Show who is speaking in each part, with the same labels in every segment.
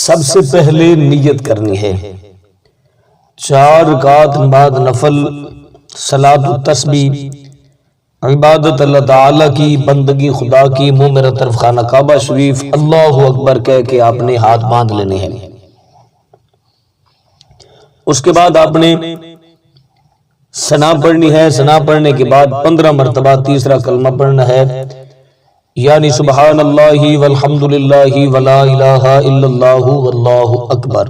Speaker 1: سب سے پہلے نیت کرنی ہے، 4 رکعت بعد نفل صلاۃ التسبیح عبادت اللہ تعالی کی، بندگی خدا کی، منہ میرا طرف خانہ کعبہ شریف اللہ اکبر کہہ کے آپ نے ہاتھ باندھ لینے ہیں۔ اس کے بعد آپ نے ثنا پڑھنی ہے، ثنا پڑھنے کے بعد 15 مرتبہ تیسرا کلمہ پڑھنا ہے، یعنی سبحان اللہ والحمد للہ ولا الہ الا اللہ واللہ اکبر۔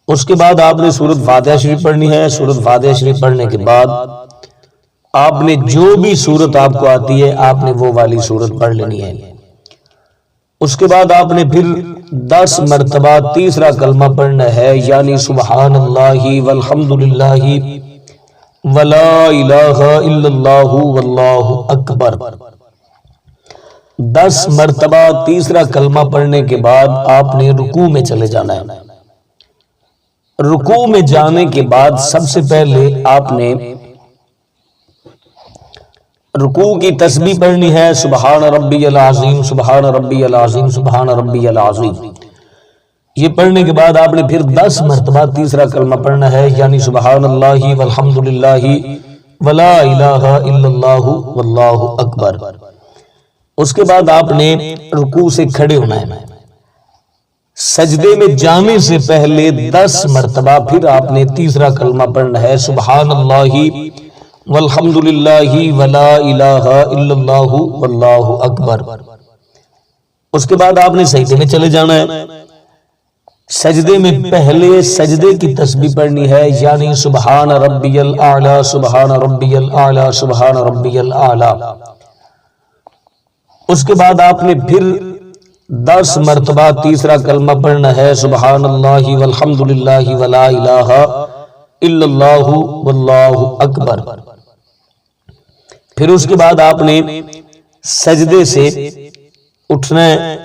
Speaker 1: اس کے بعد آپ نے سورۃ فاتحہ شریف پڑھنی ہے، سورۃ فاتحہ شریف پڑھنے کے بعد آپ نے جو بھی سورت آپ کو آتی ہے آپ نے وہ والی سورت پڑھ لینی ہے۔ اس کے بعد آپ نے پھر 10 مرتبہ تیسرا کلمہ پڑھنا ہے، یعنی سبحان اللہ والحمد للہ ولا الہ الا اللہ واللہ اکبر۔ 10 مرتبہ تیسرا کلمہ پڑھنے کے بعد آپ نے رکوع میں چلے جانا ہے۔ رکوع میں جانے کے بعد سب سے پہلے آپ نے رکوع کی تسبیح پڑھنی ہے، سبحان ربی العظیم سبحان ربی العظیم سبحان ربی العظیم۔ یہ پڑھنے کے بعد آپ نے پھر 10 مرتبہ تیسرا کلمہ پڑھنا ہے، یعنی سبحان اللہ والحمد للہ ولا الہ الا اللہ واللہ اکبر۔ اس کے بعد آپ نے رکوع سے کھڑے ہونا ہے، سجدے میں جانے سے پہلے 10 مرتبہ پھر آپ نے تیسرا کلمہ پڑھنا ہے، سبحان اللہ والحمد للہ ولا الہ الا اللہ واللہ اکبر۔ اس کے بعد آپ نے سجدے میں چلے جانا ہے، سجدے میں پہلے سجدے کی تسبیح پڑھنی ہے، یعنی سبحان ربی الاعلی سبحان ربی الاعلی سبحان ربی الاعلی۔ اس کے بعد آپ نے پھر 10 مرتبہ تیسرا کلمہ پڑھنا ہے، سبحان اللہ والحمد للہ ولا الہ الا اللہ واللہ اکبر۔ پھر اس کے بعد آپ نے سجدے سے اٹھنا ہے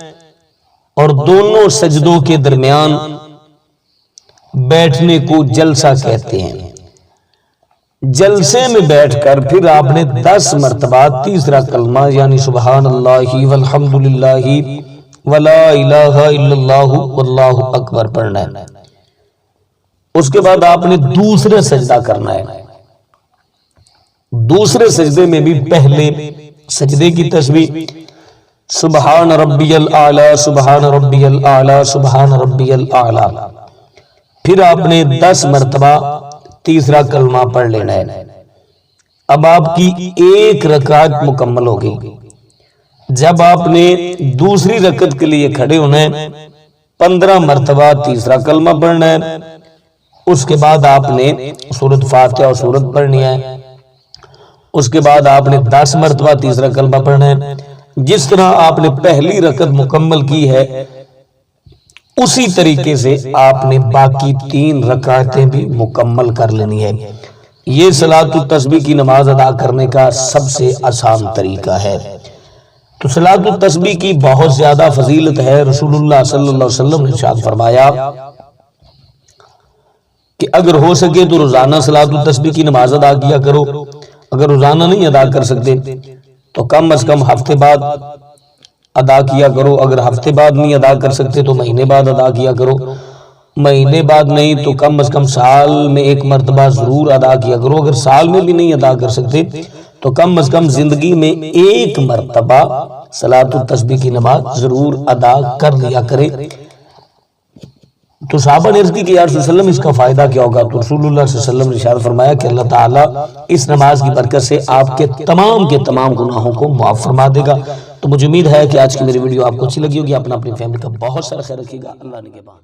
Speaker 1: اور دونوں سجدوں کے درمیان بیٹھنے کو جلسہ کہتے ہیں۔ جلسے میں بیٹھ کر پھر آپ نے 10 مرتبہ تیسرا کلمہ یعنی سبحان اللہ والحمد للہ ولا الہ الا اللہ واللہ اکبر پڑھنا ہے۔ اس کے بعد آپ نے دوسرا سجدہ کرنا ہے، دوسرے سجدے میں بھی پہلے سجدے کی تسبیح سبحان ربی الاعلی سبحان ربی الاعلی سبحان ربی الاعلی، پھر آپ نے 10 مرتبہ تیسرا کلمہ پڑھ لینا ہے۔ اب آپ کی ایک رکعت مکمل ہو گئی۔ جب آپ نے دوسری رکعت کے لیے کھڑے ہونا ہے، 15 مرتبہ تیسرا کلمہ پڑھنا ہے۔ اس کے بعد آپ نے سورۃ فاتحہ اور سورت پڑھنی ہے۔ اس کے بعد آپ نے 10 مرتبہ تیسرا کلمہ پڑھنا ہے۔ جس طرح آپ نے پہلی رکعت مکمل کی ہے اسی طریقے سے آپ نے باقی 3 رکعتیں بھی مکمل کر لینی ہے۔ یہ صلاۃ التسبیح کی نماز ادا کرنے کا سب سے آسان طریقہ ہے۔ تو صلاۃ التسبیح کی بہت زیادہ فضیلت ہے۔ رسول اللہ صلی اللہ علیہ وسلم نے ارشاد فرمایا کہ اگر ہو سکے تو روزانہ صلاۃ التسبیح کی نماز ادا کیا کرو، اگر روزانہ نہیں ادا کر سکتے تو کم از کم ہفتے بعد ادا کیا کرو، اگر ہفتے بعد نہیں ادا کر سکتے تو مہینے بعد ادا کیا کرو، مہینے بعد نہیں تو کم از کم سال میں 1 مرتبہ ضرور ادا کیا کرو، اگر سال میں بھی نہیں ادا کر سکتے تو کم از کم زندگی میں 1 مرتبہ صلاۃ التسبیح کی نماز ضرور ادا کر لیا کرے۔ تو صحابہ نے عرض کی کہ یا رسول اللہ صلی اللہ علیہ وسلم اس کا فائدہ کیا ہوگا؟ تو رسول اللہ صلی اللہ علیہ وسلم نے ارشاد فرمایا کہ اللہ تعالیٰ اس نماز کی برکت سے آپ کے تمام گناہوں کو معاف فرما دے گا۔ تو مجھے امید ہے کہ آج کی میری ویڈیو آپ کو اچھی لگی ہوگی۔ اپنا اپنی فیملی کا بہت سارا خیال رکھیے گا۔ اللہ نے کے بعد